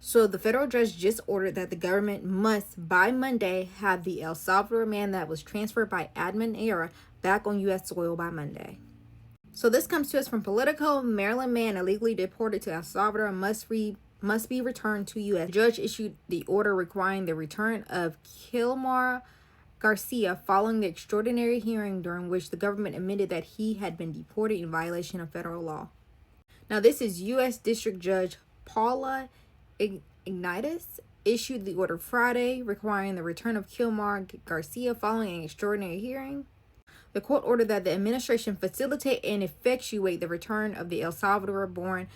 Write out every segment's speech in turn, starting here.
So the federal judge just ordered that the government must, by Monday, have the El Salvador man that was transferred by admin error back on U.S. soil by Monday. So this comes to us from Politico. Maryland man illegally deported to El Salvador must be returned to U.S. The judge issued the order requiring the return of Kilmar Garcia following the extraordinary hearing during which the government admitted that he had been deported in violation of federal law. Now, this is U.S. District Judge Paula Xinis issued the order Friday requiring the return of Kilmar Garcia following an extraordinary hearing. The court ordered that the administration facilitate and effectuate the return of the El Salvador-born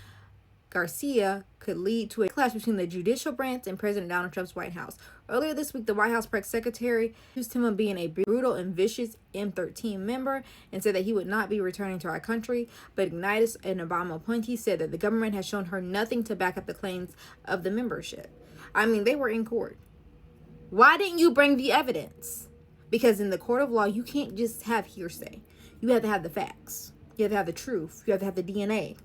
Garcia could lead to a clash between the judicial branch and President Donald Trump's White House. Earlier this week, the White House press secretary accused him of being a brutal and vicious M13 member and said that he would not be returning to our country. But Xinis, an Obama appointee, said that the government has shown her nothing to back up the claims of the membership. I mean, they were in court. Why didn't you bring the evidence? Because in the court of law, you can't just have hearsay. You have to have the facts. You have to have the truth. You have to have the DNA.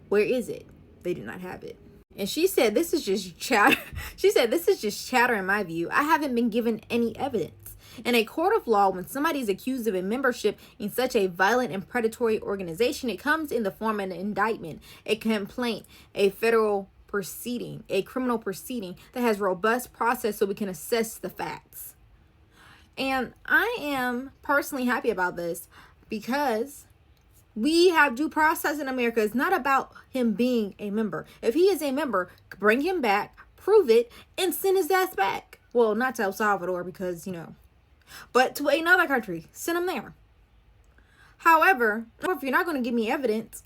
Where is it? They did not have it. And she said, this is just chatter. She said, this is just chatter in my view. I haven't been given any evidence. In a court of law, when somebody is accused of a membership in such a violent and predatory organization, it comes in the form of an indictment, a complaint, a federal proceeding, a criminal proceeding that has robust process so we can assess the facts. And I am personally happy about this because we have due process in America. It's not about him being a member. If he is a member, bring him back, prove it, and send his ass back. Well, not to El Salvador because, but to another country. Send him there. However, if you're not going to give me evidence,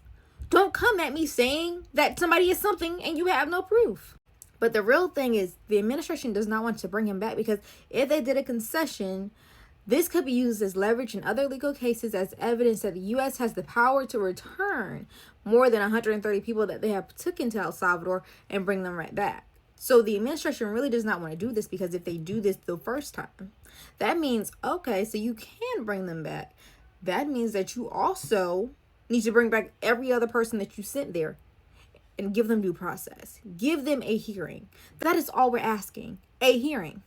don't come at me saying that somebody is something and you have no proof. But the real thing is the administration does not want to bring him back because if they did a concession, this could be used as leverage in other legal cases as evidence that the U.S. has the power to return more than 130 people that they have took into El Salvador and bring them right back. So the administration really does not want to do this because if they do this the first time, that means, okay, so you can bring them back. That means that you also need to bring back every other person that you sent there and give them due process. Give them a hearing. That is all we're asking, a hearing.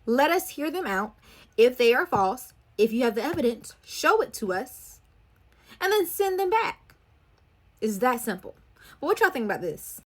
Let us hear them out. If they are false, if you have the evidence, show it to us and then send them back. It's that simple. But what y'all think about this?